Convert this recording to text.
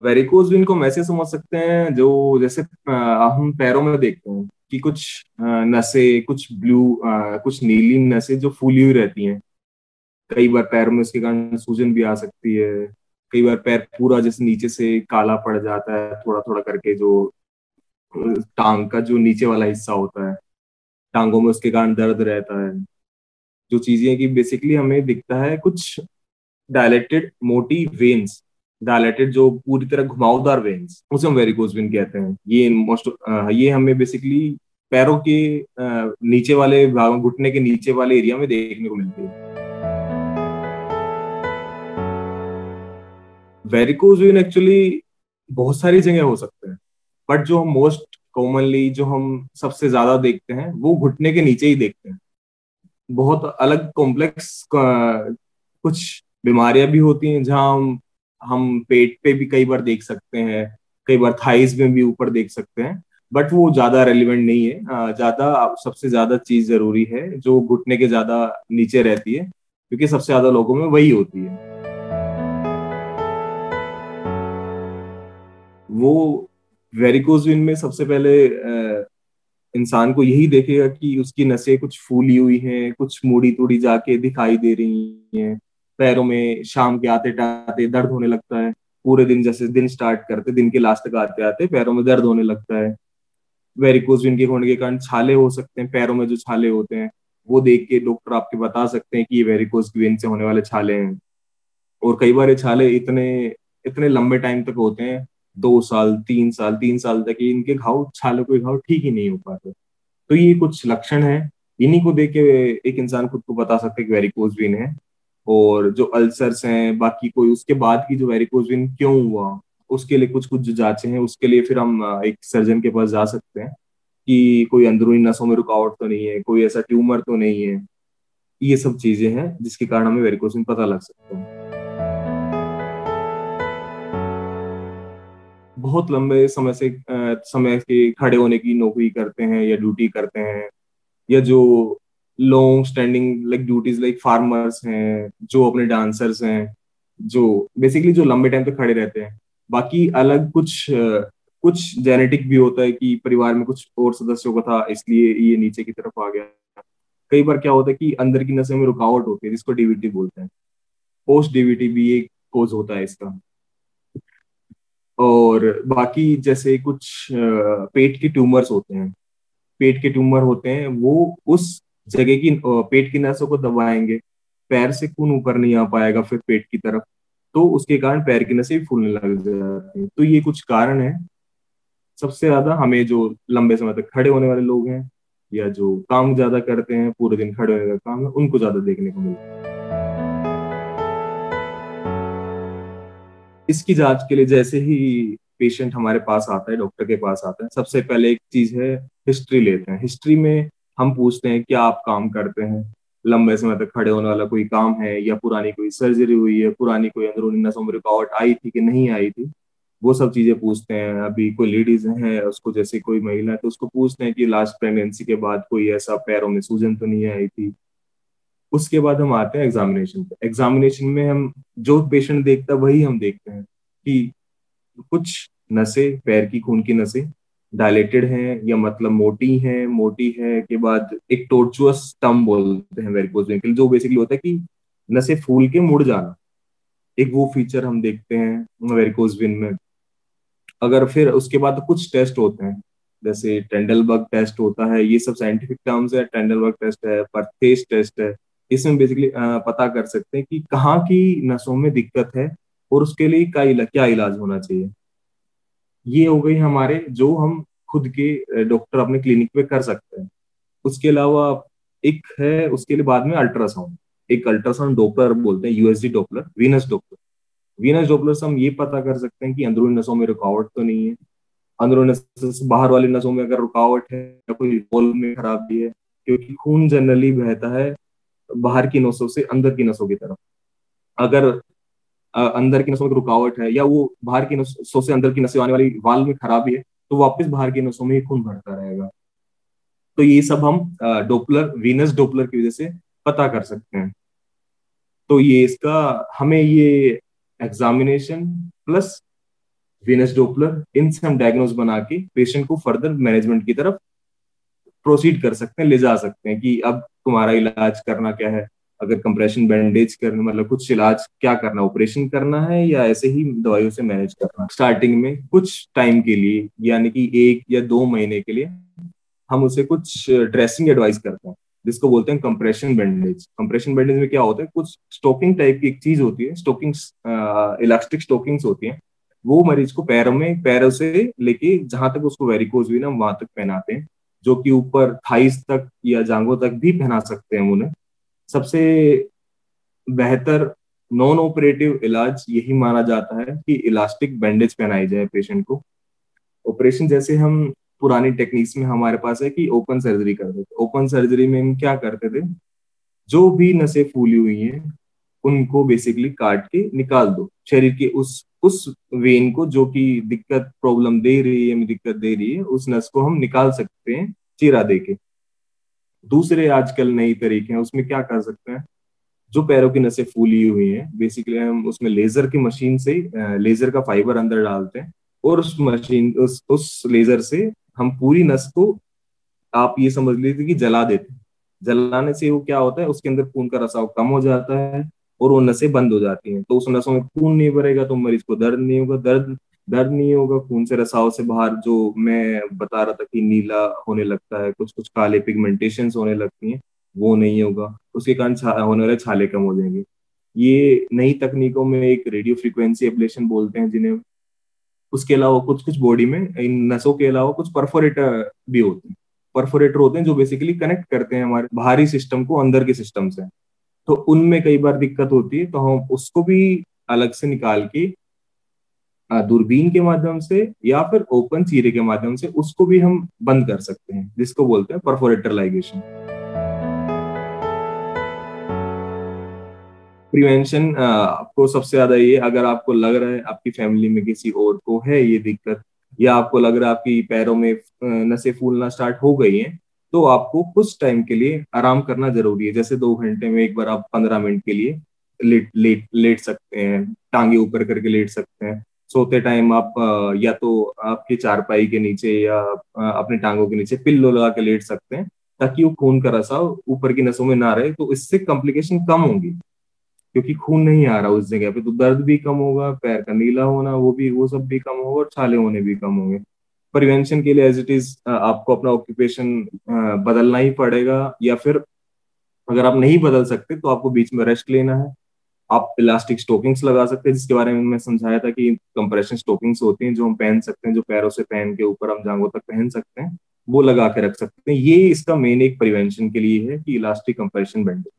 Varicose vein को हम ऐसे समझ सकते हैं, जो जैसे हम पैरों में देखते हैं कि कुछ नसें, कुछ ब्लू, कुछ नीली नसें जो फूली हुई रहती हैं। कई बार पैरों में उसके कारण सूजन भी आ सकती है। कई बार पैर पूरा जैसे नीचे से काला पड़ जाता है थोड़ा थोड़ा करके, जो टांग का जो नीचे वाला हिस्सा होता है, टांगों में उसके कारण दर्द रहता है। जो चीजें कि बेसिकली हमें दिखता है कुछ डायलेटेड मोटी वेन्स, डायलेटेड जो पूरी तरह घुमावदार वेन्स, उसे हम वेरिकोज वेन कहते हैं। ये हमें बेसिकली पैरों के नीचे वाले भाग, घुटने के नीचे वाले एरिया में देखने को मिलती है। वेरिकोज वेन एक्चुअली बहुत सारी जगह हो सकते हैं, बट जो हम मोस्ट कॉमनली, जो हम सबसे ज्यादा देखते हैं, वो घुटने के नीचे ही देखते हैं। बहुत अलग कॉम्प्लेक्स कुछ बीमारियां भी होती हैं जहाँ हम पेट पे भी कई बार देख सकते हैं, कई बार थाइस में भी ऊपर देख सकते हैं। बट वो ज्यादा रेलिवेंट नहीं है। ज्यादा सबसे ज्यादा चीज जरूरी है जो घुटने के ज्यादा नीचे रहती है, क्योंकि सबसे ज्यादा लोगों में वही होती है। वो वेरिकोज वेन में सबसे पहले इंसान को यही देखेगा कि उसकी नसें कुछ फूली हुई हैं, कुछ मुड़ी तुड़ी जाके दिखाई दे रही हैं। पैरों में शाम के आते आते दर्द होने लगता है। पूरे दिन, जैसे दिन स्टार्ट करते, दिन के लास्ट तक आते आते पैरों में दर्द होने लगता है। वेरिकोज वेन के होने के कारण छाले हो सकते हैं, पैरों में जो छाले होते हैं, वो देख के डॉक्टर आपके बता सकते हैं कि ये वेरिकोज वेन से होने वाले छाले हैं। और कई बार ये छाले इतने इतने लंबे टाइम तक होते हैं, 2 साल, 3 साल, 3 साल तक ये इनके घाव, छालों के घाव ठीक ही नहीं हो पाते। तो ये कुछ लक्षण है, इन्हीं को देख के एक इंसान खुद को बता सकता है कि वेरिकोज वेन है। और जो अल्सर्स हैं, बाकी कोई उसके बाद की जो वेरिकोज वेन क्यों हुआ, उसके लिए कुछ कुछ जो जांचें हैं, उसके लिए फिर हम एक सर्जन के पास जा सकते हैं कि कोई अंदरूनी नसों में रुकावट तो नहीं है, कोई ऐसा ट्यूमर तो नहीं है। ये सब चीजें हैं जिसके कारण हमें वेरिकोज वेन पता लग सकता है। बहुत लंबे समय के खड़े होने की नौकरी करते हैं या ड्यूटी करते हैं, या जो long standing like duties, like farmers हैं, जो अपने डांसर्स हैं, जो बेसिकली जो लंबे टाइम तक खड़े रहते हैं। बाकी अलग कुछ जेनेटिक भी होता है कि परिवार में कुछ और सदस्यों का था, इसलिए ये नीचे की तरफ आ गया। कई बार क्या होता है कि अंदर की नसों में रुकावट होती है, जिसको डीवीटी बोलते हैं। पोस्ट डीवीटी भी एक कोज होता है इसका। और बाकी जैसे कुछ पेट के ट्यूमर्स होते हैं, पेट के ट्यूमर होते हैं, वो उस जगह की पेट की नसों को दबाएंगे, पैर से खून ऊपर नहीं आ पाएगा फिर पेट की तरफ, तो उसके कारण पैर की नसें भी फूलने लग जाती हैं। तो ये कुछ कारण है। सबसे ज्यादा हमें जो लंबे समय तक खड़े होने वाले लोग हैं, या जो काम ज्यादा करते हैं, पूरे दिन खड़े होने का काम है, उनको ज्यादा देखने को मिलता है। इसकी जांच के लिए जैसे ही पेशेंट हमारे पास आता है, डॉक्टर के पास आता है, सबसे पहले एक चीज है, हिस्ट्री लेते हैं। हिस्ट्री में हम पूछते हैं क्या आप काम करते हैं, लंबे समय तक खड़े होने वाला कोई काम है, या पुरानी कोई सर्जरी हुई है, पुरानी कोई अंदरूनी नसों में रुकावट आई थी कि नहीं आई थी। वो सब चीजें पूछते हैं। अभी कोई लेडीज है, उसको जैसे कोई महिला है, तो उसको पूछते हैं कि लास्ट प्रेगनेंसी के बाद कोई ऐसा पैरों में सूजन तो नहीं आई थी। उसके बाद हम आते हैं एग्जामिनेशन पे। एग्जामिनेशन में हम जो पेशेंट देखता है वही हम देखते हैं कि कुछ नसें, पैर की खून की नसें डायलेटेड हैं, या मतलब मोटी है के बाद एक टोर्चुअस टर्म बोलते हैं वेरिकोज वेन के लिए, जो बेसिकली होता है कि नसें फूल के मुड़ जाना। एक वो फीचर हम देखते हैं वेरिकोज वेन में। अगर फिर उसके बाद कुछ टेस्ट होते हैं, जैसे टेंडलबर्ग टेस्ट होता है, ये सब साइंटिफिक टर्म्स है। टेंडलबर्ग टेस्ट है, परथेस टेस्ट है। इसमें बेसिकली पता कर सकते हैं कि कहाँ की नसों में दिक्कत है, और उसके लिए क्या इलाज होना चाहिए। ये हो गई हमारे जो हम खुद के डॉक्टर अपने क्लिनिक पे कर सकते हैं। उसके अलावा एक है उसके लिए बाद में अल्ट्रासाउंड। एक अल्ट्रासाउंड डॉपलर बोलते हैं, USD Doppler, Venus Doppler. Venus Doppler से हम ये पता कर सकते हैं कि अंदरूनी नसों में रुकावट तो नहीं है। अंदरूनी नसों से बाहर वाली नसों में अगर रुकावट है, या कोई वॉल्व में खराबी है, क्योंकि खून जनरली बहता है बाहर की नसों से अंदर की नसों की तरफ। अगर अंदर की नसों में रुकावट है, या वो बाहर की नसों से अंदर की नसें आने वाली वाल्व में खराबी है, तो वापस बाहर की नसों में ही खून भरता रहेगा। तो ये सब हम डोपलर, वीनस डोपलर की वजह से पता कर सकते हैं। तो ये इसका हमें ये एग्जामिनेशन प्लस वेनस डॉपलर, इनसे हम डायग्नोज बना के पेशेंट को फर्दर मैनेजमेंट की तरफ प्रोसीड कर सकते हैं, ले जा सकते हैं कि अब तुम्हारा इलाज करना क्या है। अगर कंप्रेशन बैंडेज करना मतलब कुछ इलाज क्या करना, ऑपरेशन करना है या ऐसे ही दवाइयों से मैनेज करना। स्टार्टिंग में कुछ टाइम के लिए यानी कि 1 या 2 महीने के लिए हम उसे कुछ ड्रेसिंग एडवाइस करते हैं, जिसको बोलते हैं कंप्रेशन बैंडेज। कंप्रेशन बैंडेज में क्या होता है, कुछ स्टोकिंग टाइप की एक चीज होती है, स्टोकिंग्स, इलास्टिक स्टोकिंग्स होती हैं। वो मरीज को पैरों में, पैरों से लेके जहां तक उसको वेरिकोज हुई ना वहां तक पहनाते हैं, जो कि ऊपर थाइस तक या जांघों तक भी पहना सकते हैं उन्हें। सबसे बेहतर नॉन ऑपरेटिव इलाज यही माना जाता है कि इलास्टिक बैंडेज पहनाई जाए पेशेंट को। ऑपरेशन जैसे हम पुरानी टेक्निक्स में हमारे पास है कि ओपन सर्जरी करते थे। ओपन सर्जरी में हम क्या करते थे, जो भी नसें फूली हुई हैं उनको बेसिकली काट के निकाल दो शरीर के उस वेन को जो कि दिक्कत प्रॉब्लम दे रही है, दिक्कत दे रही है, उस नस को हम निकाल सकते हैं चीरा दे के। दूसरे आजकल नई तरीके हैं, उसमें क्या कर सकते हैं, जो पैरों की नसें फूली हुई हैं बेसिकली हम उसमें लेजर की मशीन से लेजर का फाइबर अंदर डालते हैं, और उस मशीन उस लेजर से हम पूरी नस को, आप ये समझ लीजिए कि जला देते हैं। जलाने से वो क्या होता है, उसके अंदर खून का रसाव कम हो जाता है और वो नसें बंद हो जाती हैं। तो उस नसों में खून नहीं भरेगा तो मरीज को दर्द नहीं होगा, दर्द नहीं होगा, खून से रसाव से बाहर जो मैं बता रहा था कि नीला होने लगता है, कुछ कुछ काले पिगमेंटेशन होने लगती हैं, वो नहीं होगा। उसके कारण होने वाले छाले कम हो जाएंगे। ये नई तकनीकों में एक रेडियो फ्रीक्वेंसी एब्लेशन बोलते हैं जिन्हें। उसके अलावा कुछ कुछ बॉडी में इन नसों के अलावा कुछ परफोरेटर भी होते हैं। परफोरेटर होते हैं जो बेसिकली कनेक्ट करते हैं हमारे बाहरी सिस्टम को अंदर के सिस्टम से। तो उनमें कई बार दिक्कत होती है, तो हम उसको भी अलग से निकाल के दूरबीन के माध्यम से या फिर ओपन चीरे के माध्यम से उसको भी हम बंद कर सकते हैं, जिसको बोलते हैं परफोरेटर लाइगेशन। प्रिवेंशन आपको सबसे ज्यादा ये, अगर आपको लग रहा है आपकी फैमिली में किसी और को है ये दिक्कत, या आपको लग रहा है आपकी पैरों में नसें फूलना स्टार्ट हो गई हैं, तो आपको कुछ टाइम के लिए आराम करना जरूरी है। जैसे 2 घंटे में एक बार आप 15 मिनट के लिए लेट सकते हैं, टांगे ऊपर करके लेट सकते हैं। सोते टाइम आप या तो आपकी चारपाई के नीचे या अपने टांगों के नीचे पिल्लो लगा के लेट सकते हैं, ताकि वो खून का रसाव ऊपर की नसों में ना रहे, तो इससे कॉम्प्लिकेशन कम होंगी। क्योंकि खून नहीं आ रहा उस जगह पे, तो दर्द भी कम होगा, पैर का नीला होना वो सब भी कम होगा, और छाले होने भी कम होंगे। प्रिवेंशन के लिए एज इट इज आपको अपना ऑक्यूपेशन बदलना ही पड़ेगा, या फिर अगर आप नहीं बदल सकते तो आपको बीच में रेस्ट लेना है। आप इलास्टिक स्टोकिंग्स लगा सकते हैं, जिसके बारे में मैं समझाया था कि कंप्रेशन स्टोकिंग्स होती हैं जो हम पहन सकते हैं, जो पैरों से पहन के ऊपर हम जांघों तक पहन सकते हैं, वो लगा के रख सकते हैं। ये इसका मेन एक प्रिवेंशन के लिए है कि इलास्टिक कंप्रेशन बैंडेज।